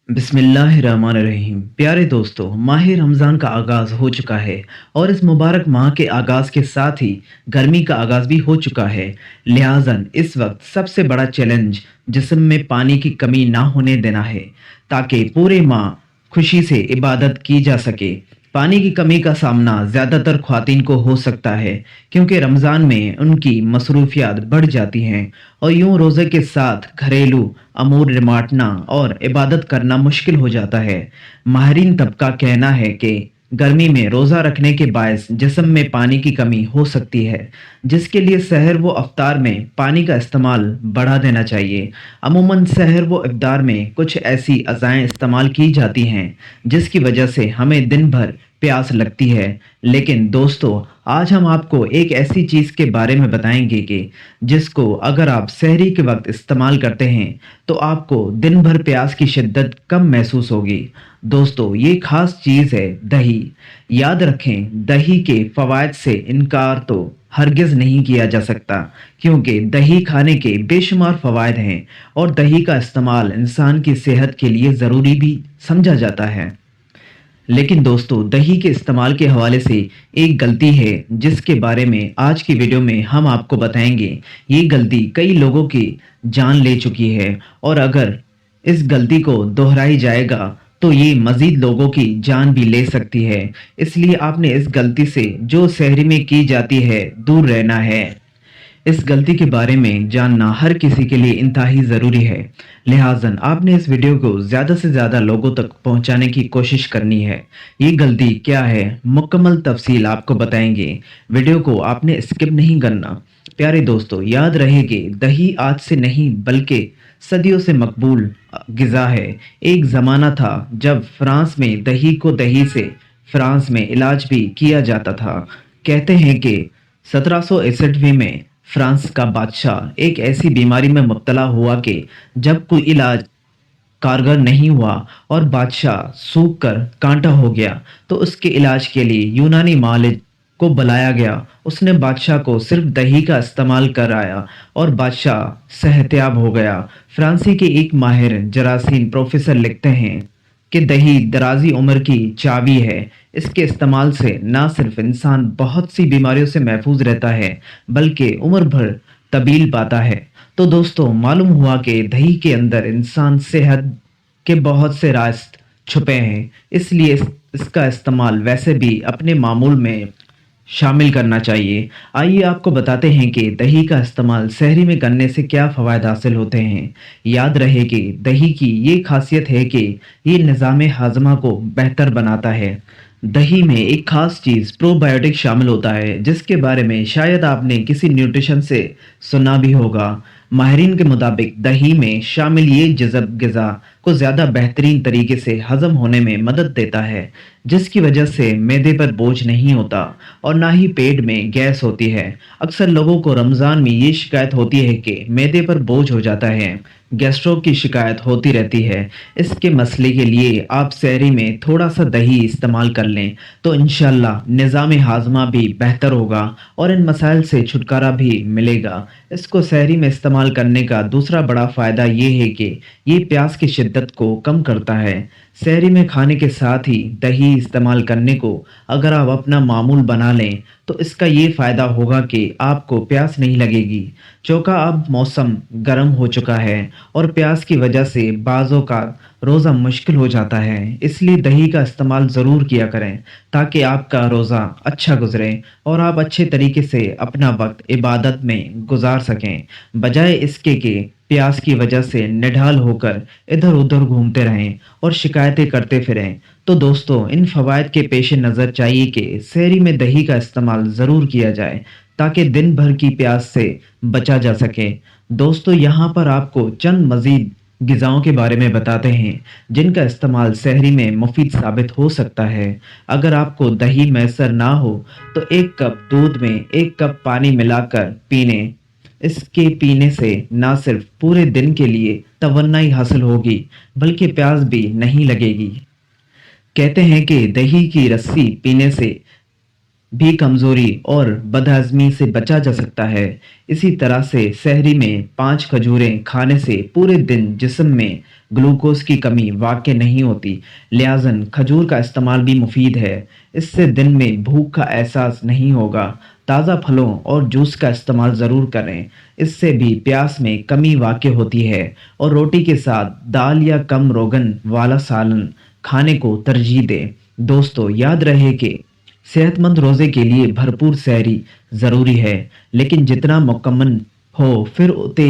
बिस्मिल्लाहिर्रहमानिर्रहीम। प्यारे दोस्तों, माह रमज़ान का आगाज़ हो चुका है और इस मुबारक माह के आगाज़ के साथ ही गर्मी का आगाज़ भी हो चुका है। लिहाज़न इस वक्त सबसे बड़ा चैलेंज जिस्म में पानी की कमी ना होने देना है, ताकि पूरे माह खुशी से इबादत की जा सके। पानी की कमी का सामना ज़्यादातर ख्वातीन को हो सकता है, क्योंकि रमज़ान में उनकी मसरूफियात बढ़ जाती हैं और यूं रोज़े के साथ घरेलू अमूर निमाटना और इबादत करना मुश्किल हो जाता है। माहिरीन तबका कहना है कि गर्मी में रोज़ा रखने के बायस जिस्म में पानी की कमी हो सकती है, जिसके लिए सहर व अफ्तार में पानी का इस्तेमाल बढ़ा देना चाहिए। अमूमन सहर व इफ्तार में कुछ ऐसी अज़ाएँ इस्तेमाल की जाती हैं जिसकी वजह से हमें दिन भर प्यास लगती है। लेकिन दोस्तों, आज हम आपको एक ऐसी चीज़ के बारे में बताएंगे कि जिसको अगर आप सहरी के वक्त इस्तेमाल करते हैं तो आपको दिन भर प्यास की शिद्दत कम महसूस होगी। दोस्तों, ये खास चीज़ है दही। याद रखें, दही के फ़वाइद से इनकार तो हरगिज़ नहीं किया जा सकता, क्योंकि दही खाने के बेशुमार फ़वाइद हैं और दही का इस्तेमाल इंसान की सेहत के लिए ज़रूरी भी समझा जाता है। लेकिन दोस्तों, दही के इस्तेमाल के हवाले से एक गलती है जिसके बारे में आज की वीडियो में हम आपको बताएंगे। ये गलती कई लोगों की जान ले चुकी है और अगर इस गलती को दोहराई जाएगा तो ये मज़ीद लोगों की जान भी ले सकती है। इसलिए आपने इस गलती से जो सहरी में की जाती है दूर रहना है। इस गलती के बारे में जानना हर किसी के लिए इंतहाई ज़रूरी है। लिहाज़न आपने इस वीडियो को ज़्यादा से ज़्यादा लोगों तक पहुंचाने की कोशिश करनी है। ये गलती क्या है, मुकम्मल तफसील आपको बताएंगे। वीडियो को आपने स्किप नहीं करना। प्यारे दोस्तों, याद रहे कि दही आज से नहीं बल्कि सदियों से मकबूल ग़िज़ा है। एक ज़माना था जब फ्रांस में दही को दही से फ्रांस में इलाज भी किया जाता था। कहते हैं कि 1761 में फ्रांस का बादशाह एक ऐसी बीमारी में मुब्तला हुआ कि जब कोई इलाज कारगर नहीं हुआ और बादशाह सूख कर कांटा हो गया, तो उसके इलाज के लिए यूनानी मालिक को बुलाया गया। उसने बादशाह को सिर्फ दही का इस्तेमाल कराया और बादशाह सेहतयाब हो गया। फ्रांसी के एक माहिर जरासीम प्रोफेसर लिखते हैं कि दही दराजी उम्र की चाबी है। इसके इस्तेमाल से ना सिर्फ इंसान बहुत सी बीमारियों से महफूज रहता है, बल्कि उम्र भर तबील पाता है। तो दोस्तों, मालूम हुआ कि दही के अंदर इंसान सेहत के बहुत से राज छुपे हैं। इसलिए इसका इस्तेमाल वैसे भी अपने मामूल में शामिल करना चाहिए। आइए आपको बताते हैं कि दही का इस्तेमाल सहरी में करने से क्या फ़वाद हासिल होते हैं। याद रहे कि दही की ये खासियत है कि ये निज़ाम हाज़मा को बेहतर बनाता है। दही में एक खास चीज़ प्रोबायोटिक शामिल होता है, जिसके बारे में शायद आपने किसी न्यूट्रिशन से सुना भी होगा। माहिरीन के मुताबिक दही में शामिल ये जज़ब ग़िज़ा को ज़्यादा बेहतरीन तरीके से हज़म होने में मदद देता है, जिसकी वजह से मैदे पर बोझ नहीं होता और ना ही पेट में गैस होती है। अक्सर लोगों को रमज़ान में ये शिकायत होती है कि मैदे पर बोझ हो जाता है, गैस्ट्रो की शिकायत होती रहती है। इसके मसले के लिए आप सहरी में थोड़ा सा दही इस्तेमाल कर लें तो इंशाल्लाह निज़ाम हाज़मा भी बेहतर होगा और इन मसाइल से छुटकारा भी मिलेगा। इसको सहरी में इस्तेमाल करने का दूसरा बड़ा फ़ायदा ये है कि ये प्यास की शिद्दत को कम करता है। सहरी में खाने के साथ ही दही इस्तेमाल करने को अगर आप अपना मामूल बना लें तो इसका ये फ़ायदा होगा कि आपको प्यास नहीं लगेगी। चौका, अब मौसम गर्म हो चुका है और प्यास की वजह से बाज़ों का रोज़ा मुश्किल हो जाता है। इसलिए दही का इस्तेमाल ज़रूर किया करें ताकि आपका रोज़ा अच्छा गुजरे और आप अच्छे तरीके से अपना वक्त इबादत में गुजार सकें, बजाय इसके कि प्यास की वजह से निढाल होकर इधर उधर घूमते रहें और शिकायतें करते फिरें। तो दोस्तों, इन फ़वाइद के पेश नज़र चाहिए कि सहरी में दही का इस्तेमाल ज़रूर किया जाए ताकि दिन भर की प्यास से बचा जा सके। दोस्तों, यहाँ पर आपको चंद मज़ीद ग़िज़ाओं के बारे में बताते हैं जिनका इस्तेमाल सहरी में मुफीद साबित हो सकता है। अगर आपको दही मैसर ना हो तो एक कप दूध में एक कप पानी मिलाकर पीने। इसके पीने से ना सिर्फ पूरे दिन के लिए तवन्नाई हासिल होगी, बल्कि प्यास भी नहीं लगेगी। कहते हैं कि दही की रस्सी पीने से भी कमजोरी और बदहजमी से बचा जा सकता है। इसी तरह से सहरी में 5 खजूरें खाने से पूरे दिन जिस्म में ग्लूकोज की कमी वाक़ई नहीं होती। लिहाज़न खजूर का इस्तेमाल भी मुफीद है। इससे दिन में भूख का एहसास नहीं होगा। ताज़ा फलों और जूस का इस्तेमाल ज़रूर करें। इससे भी प्यास में कमी वाक़ई होती है। और रोटी के साथ दाल या कम रोगन वाला सालन खाने को तरजीह दें। दोस्तों, याद रहे कि सेहतमंद रोज़े के लिए भरपूर सहरी ज़रूरी है, लेकिन जितना मुकम्मल हो फिर उते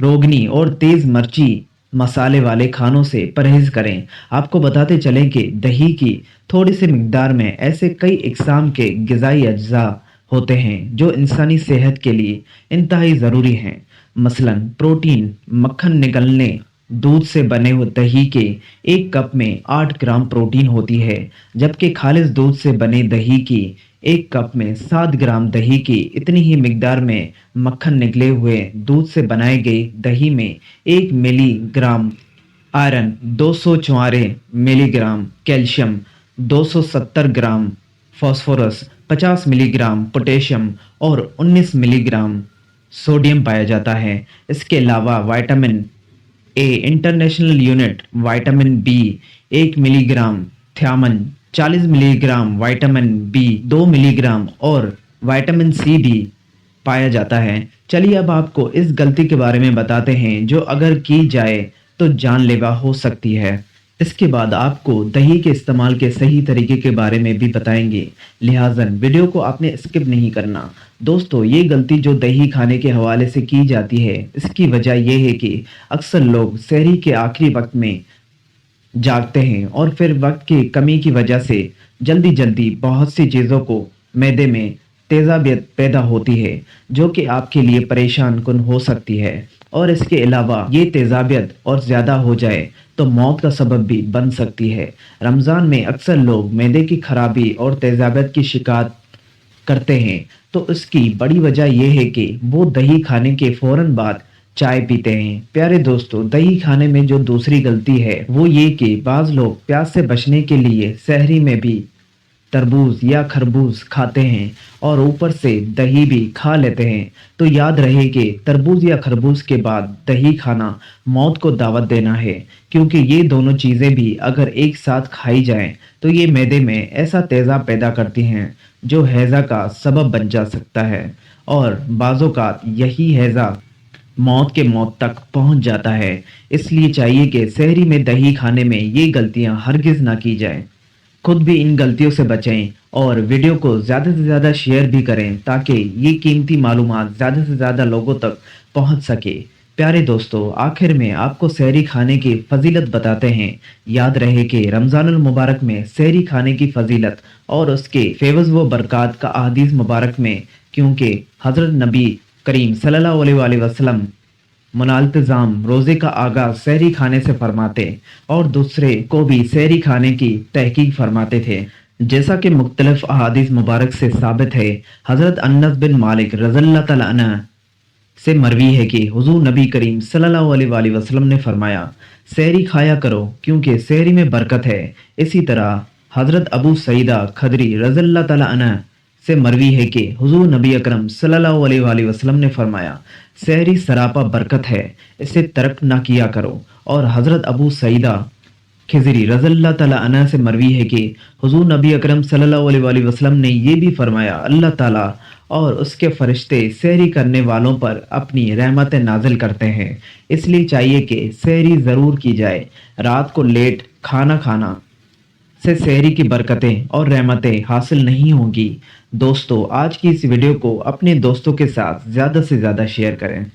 रोगनी और तेज़ मर्ची मसाले वाले खानों से परहेज़ करें। आपको बताते चलें कि दही की थोड़ी सी मिकदार में ऐसे कई इक़साम के ग़िज़ाई अज्जा होते हैं जो इंसानी सेहत के लिए इंतहाई ज़रूरी हैं। मसलन प्रोटीन, मक्खन निकलने दूध से बने हुए दही के 1 कप में 8 ग्राम प्रोटीन होती है, जबकि खालिस दूध से बने दही की 1 कप में 7 ग्राम दही की इतनी ही मिकदार में मक्खन निकले हुए दूध से बनाए गए दही में 1 milligram iron, 244 milligram calcium, 270 gram phosphorus, 50 milligram potassium और 19 मिलीग्राम सोडियम पाया जाता है। इसके अलावा vitamin A international unit, vitamin B 1 milligram, thiamine 40 milligram, vitamin B 2 milligram और विटामिन सी भी पाया जाता है। चलिए अब आपको इस गलती के बारे में बताते हैं जो अगर की जाए तो जानलेवा हो सकती है। इसके बाद आपको दही के इस्तेमाल के सही तरीके के बारे में भी बताएंगे, लिहाज़न वीडियो को आपने स्किप नहीं करना। दोस्तों, ये गलती जो दही खाने के हवाले से की जाती है, इसकी वजह यह है कि अक्सर लोग सहरी के आखिरी वक्त में जागते हैं और फिर वक्त की कमी की वजह से जल्दी जल्दी बहुत सी चीज़ों को मैदे में तेज़ाबियत पैदा होती है, जो कि आपके लिए परेशान कुन हो सकती है। और इसके अलावा ये तेज़ाबियत और ज़्यादा हो जाए तो मौत का सबब भी बन सकती है। रमज़ान में अक्सर लोग मैदे की खराबी और तेज़ाबियत की शिकायत करते हैं, तो इसकी बड़ी वजह यह है कि वो दही खाने के फ़ौरन बाद चाय पीते हैं। प्यारे दोस्तों, दही खाने में जो दूसरी गलती है वो ये कि बाज़ लोग प्यास से बचने के लिए सहरी में भी तरबूज या खरबूज खाते हैं और ऊपर से दही भी खा लेते हैं। तो याद रहे कि तरबूज या खरबूज के बाद दही खाना मौत को दावत देना है, क्योंकि ये दोनों चीज़ें भी अगर एक साथ खाई जाएं तो ये मैदे में ऐसा तेज़ाब पैदा करती हैं जो हैज़ा का सबब बन जा सकता है, और बाज़ोकात यही हैज़ा मौत तक पहुंच जाता है। इसलिए चाहिए कि सहरी में दही खाने में ये गलतियां हरगिज़ ना की जाएं। खुद भी इन गलतियों से बचें और वीडियो को ज़्यादा से ज़्यादा शेयर भी करें ताकि ये कीमती मालूमात ज़्यादा से ज़्यादा लोगों तक पहुंच सके। प्यारे दोस्तों, आखिर में आपको सहरी खाने की फजीलत बताते हैं। याद रहे कि रमज़ानुल मुबारक में सहरी खाने की फजीलत और उसके फेवज़ व बरक़ात का अहादीस मुबारक में, क्योंकि हज़रत नबी करीम सल्लल्लाहु अलैहि वसल्लम मुनाल्तज़ाम रोज़े का आगाज़ सहरी खाने से फरमाते और दूसरे को भी सहरी खाने की तहकीक फरमाते थे। जैसा कि मुख्तलिफ अहादीस मुबारक से साबित है, हज़रत अनस बिन मालिक रज़ियल्लाहु तआला अन्हु से मरवी है कि हुज़ूर नबी करीम सल्लल्लाहु अलैहि वसल्लम ने फरमाया, सहरी खाया करो क्योंकि सहरी में बरकत है। इसी तरह हज़रत अबू सईदा खदरी रज़ियल्लाहु तआला अन्हु से मरवी है कि हुज़ूर नबी अकरम सल्लल्लाहु अलैहि वसल्लम ने फरमाया, सहरी सरापा बरकत है, इसे तर्क ना किया करो। और हज़रत अबू सईदा खिज़री रज़ियल्लाहु तआला अन्हु से मरवी है कि हुज़ूर नबी अकरम सल्लल्लाहु अलैहि वसल्लम ने ये भी फरमाया, अल्लाह ताला और उसके फरिश्ते सहरी करने वालों पर अपनी रहमतें नाजिल करते हैं। इसलिए चाहिए कि सहरी ज़रूर की जाए। रात को लेट खाना खाना से सहरी की बरकतें और रहमतें हासिल नहीं होंगी। दोस्तों, आज की इस वीडियो को अपने दोस्तों के साथ ज़्यादा से ज़्यादा शेयर करें।